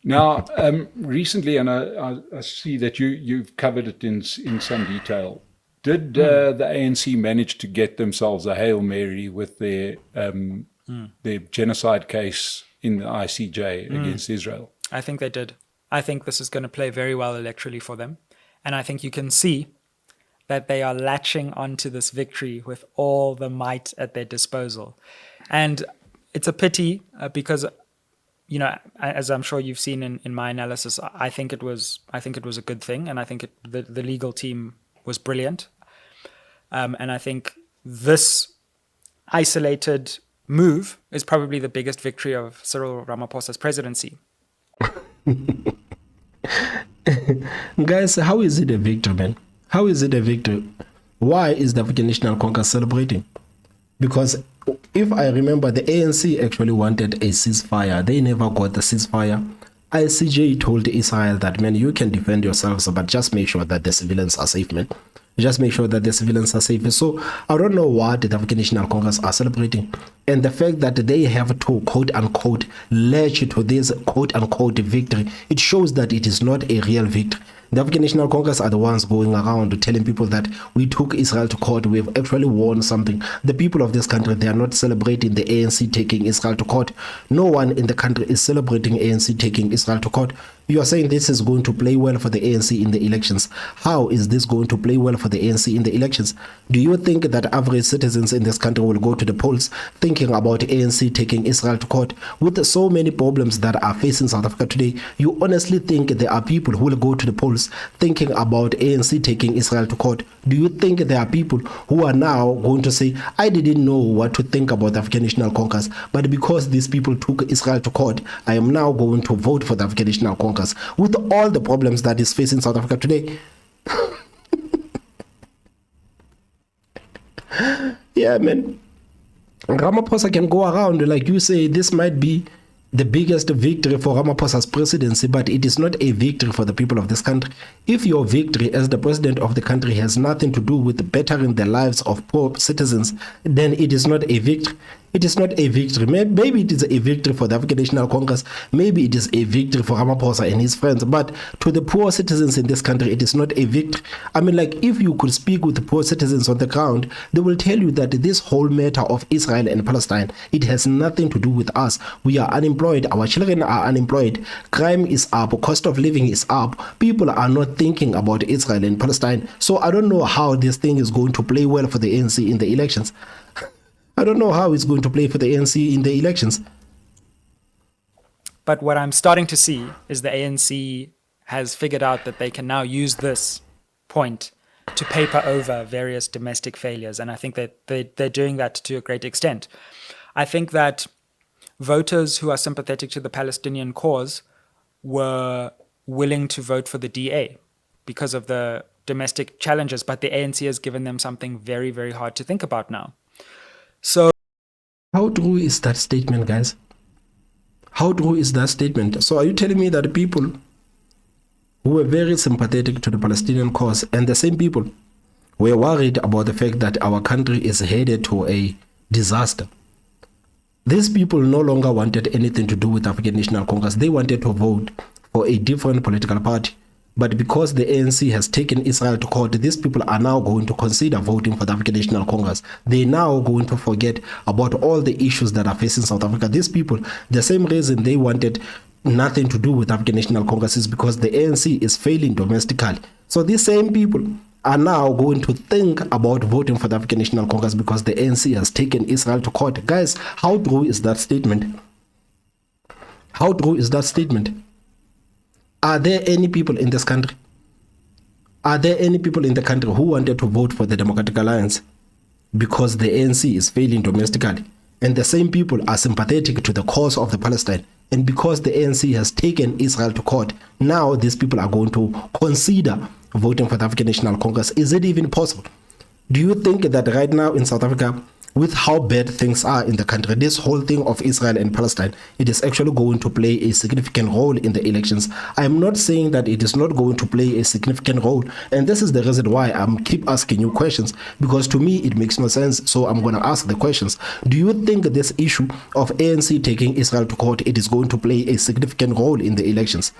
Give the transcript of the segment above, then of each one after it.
Now, recently, and I see that you've covered it in some detail. Did the ANC manage to get themselves a Hail Mary with their genocide case in the ICJ against Israel? I think they did. I think this is going to play very well electorally for them. And I think you can see that they are latching onto this victory with all the might at their disposal. And it's a pity because, you know, as I'm sure you've seen in my analysis, I think it was a good thing, and I think the legal team was brilliant. And I think this isolated move is probably the biggest victory of Cyril Ramaphosa's presidency. Guys, how is it a victory, man? How is it a victory? Why is the African National Congress celebrating? Because if I remember, the ANC actually wanted a ceasefire. They never got the ceasefire. ICJ told Israel that, man, you can defend yourselves, but just make sure that the civilians are safe, man. Just make sure that the civilians are safe. So I don't know what the African National Congress are celebrating. And the fact that they have to, quote unquote, latch to this, quote unquote, victory, it shows that it is not a real victory. The African National Congress are the ones going around telling people that we took Israel to court. We've actually won something. The people of this country, they are not celebrating the ANC taking Israel to court. No one in the country is celebrating ANC taking Israel to court. You are saying this is going to play well for the ANC in the elections. How is this going to play well for the ANC in the elections? Do you think that average citizens in this country will go to the polls thinking about ANC taking Israel to court? With so many problems that are facing South Africa today, you honestly think there are people who will go to the polls thinking about ANC taking Israel to court? Do you think there are people who are now going to say, I didn't know what to think about the African National Congress, but because these people took Israel to court, I am now going to vote for the African National Congress? With all the problems that is facing South Africa today. Yeah, man. Ramaphosa can go around, like you say, this might be the biggest victory for Ramaphosa's presidency, but it is not a victory for the people of this country. If your victory as the president of the country has nothing to do with bettering the lives of poor citizens, then it is not a victory. It is not a victory. Maybe it is a victory for the African National Congress. Maybe it is a victory for Ramaphosa and his friends. But to the poor citizens in this country, it is not a victory. I mean, like, if you could speak with the poor citizens on the ground, they will tell you that this whole matter of Israel and Palestine, it has nothing to do with us. We are unemployed. Our children are unemployed. Crime is up. Cost of living is up. People are not thinking about Israel and Palestine. So I don't know how this thing is going to play well for the ANC in the elections. I don't know how it's going to play for the ANC in the elections. But what I'm starting to see is the ANC has figured out that they can now use this point to paper over various domestic failures. And I think that they're doing that to a great extent. I think that voters who are sympathetic to the Palestinian cause were willing to vote for the DA because of the domestic challenges. But the ANC has given them something very, very hard to think about now. So how true is that statement, guys? How true is that statement? So are you telling me that people who were very sympathetic to the Palestinian cause and the same people were worried about the fact that our country is headed to a disaster? These people no longer wanted anything to do with African National Congress. They wanted to vote for a different political party. But because the ANC has taken Israel to court, these people are now going to consider voting for the African National Congress. They're now going to forget about all the issues that are facing South Africa. These people, the same reason they wanted nothing to do with African National Congress is because the ANC is failing domestically. So these same people are now going to think about voting for the African National Congress because the ANC has taken Israel to court. Guys, how true is that statement? How true is that statement? Are there any people in this country? Are there any people in the country who wanted to vote for the Democratic Alliance because the ANC is failing domestically? And the same people are sympathetic to the cause of the Palestine. And because the ANC has taken Israel to court, now these people are going to consider voting for the African National Congress. Is it even possible? Do you think that right now in South Africa, with how bad things are in the country, this whole thing of Israel and Palestine, it is actually going to play a significant role in the elections. I'm not saying that it is not going to play a significant role, and this is the reason why I'm keep asking you questions, because to me it makes no sense. So I'm going to ask the questions. Do you think this issue of ANC taking Israel to court, it is going to play a significant role in the elections?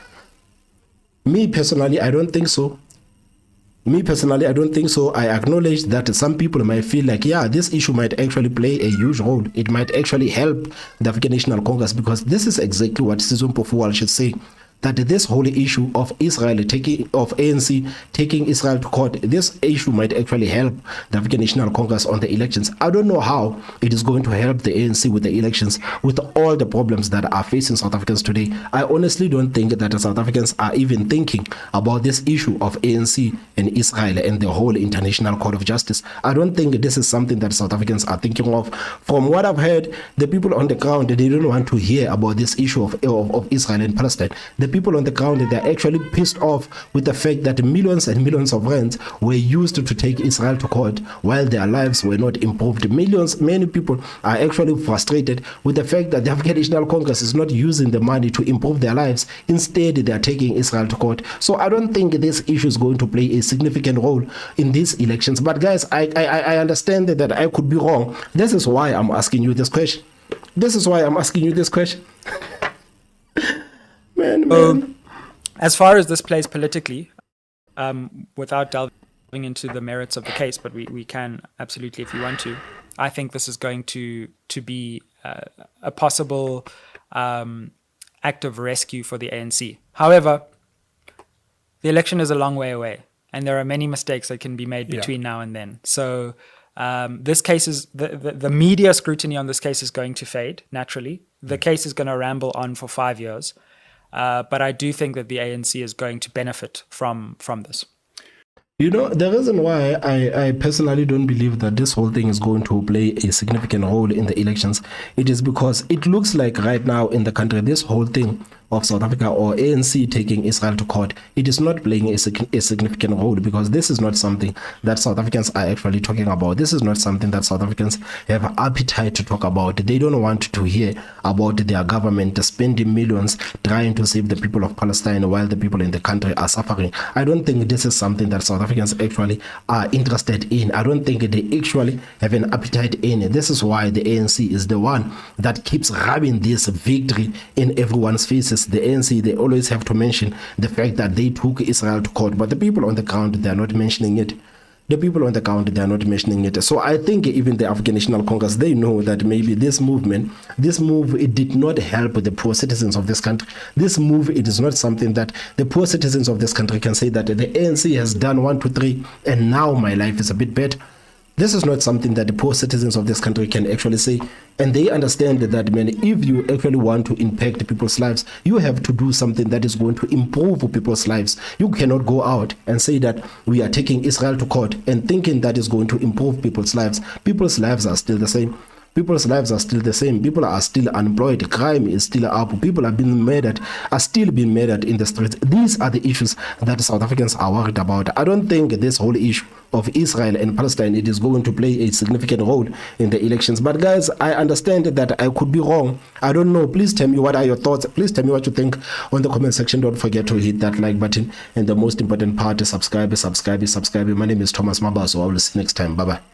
Me personally, I don't think so. I don't think so. I acknowledge that some people might feel like, yeah, this issue might actually play a huge role. It might actually help the African National Congress, because this is exactly what SIZWE MPOFU WALSH is saying. That this whole issue of ANC taking Israel to court, this issue might actually help the African National Congress on the elections. I don't know how it is going to help the ANC with the elections, with all the problems that are facing South Africans today. I honestly don't think that the South Africans are even thinking about this issue of ANC and Israel and the whole International Court of Justice. I don't think this is something that South Africans are thinking of. From what I've heard, the people on the ground, they don't want to hear about this issue of Israel and Palestine. The people on the ground, they're actually pissed off with the fact that millions and millions of rands were used to take Israel to court while their lives were not improved. Many people are actually frustrated with the fact that the African National Congress is not using the money to improve their lives. Instead, they are taking Israel to court. So I don't think this issue is going to play a significant role in these elections. But guys, I understand that I could be wrong. This is why I'm asking you this question. Man. As far as this plays politically, without delving into the merits of the case, but we can absolutely if you want to, I think this is going to be a possible act of rescue for the ANC. However, the election is a long way away, and there are many mistakes that can be made between now and then. So this case is, the media scrutiny on this case is going to fade, naturally. The case is going to ramble on for 5 years. But I do think that the ANC is going to benefit from this. You know, the reason why I personally don't believe that this whole thing is going to play a significant role in the elections, it is because it looks like right now in the country, this whole thing of South Africa or ANC taking Israel to court, it is not playing a significant role, because this is not something that South Africans are actually talking about. This is not something that South Africans have appetite to talk about. They don't want to hear about their government spending millions trying to save the people of Palestine while the people in the country are suffering. I don't think this is something that South Africans actually are interested in. I don't think they actually have an appetite in it. This is why the ANC is the one that keeps rubbing this victory in everyone's faces. The ANC, they always have to mention the fact that they took Israel to court, but the people on the ground, they are not mentioning it. So I think even the African National Congress, they know that maybe this move, it did not help the poor citizens of this country. This move, it is not something that the poor citizens of this country can say that the ANC has done 1, 2, 3, and now my life is a bit better. This is not something that the poor citizens of this country can actually say. And they understand that, man, if you actually want to impact people's lives, you have to do something that is going to improve people's lives. You cannot go out and say that we are taking Israel to court and thinking that is going to improve people's lives. People's lives are still the same. People are still unemployed. Crime is still up. People are still being murdered in the streets. These are the issues that South Africans are worried about. I don't think this whole issue of Israel and Palestine, it is going to play a significant role in the elections. But guys, I understand that I could be wrong. I don't know. Please tell me what are your thoughts. Please tell me what you think on the comment section. Don't forget to hit that like button. And the most important part is subscribe. My name is Thomas Mabaso. I will see you next time. Bye-bye.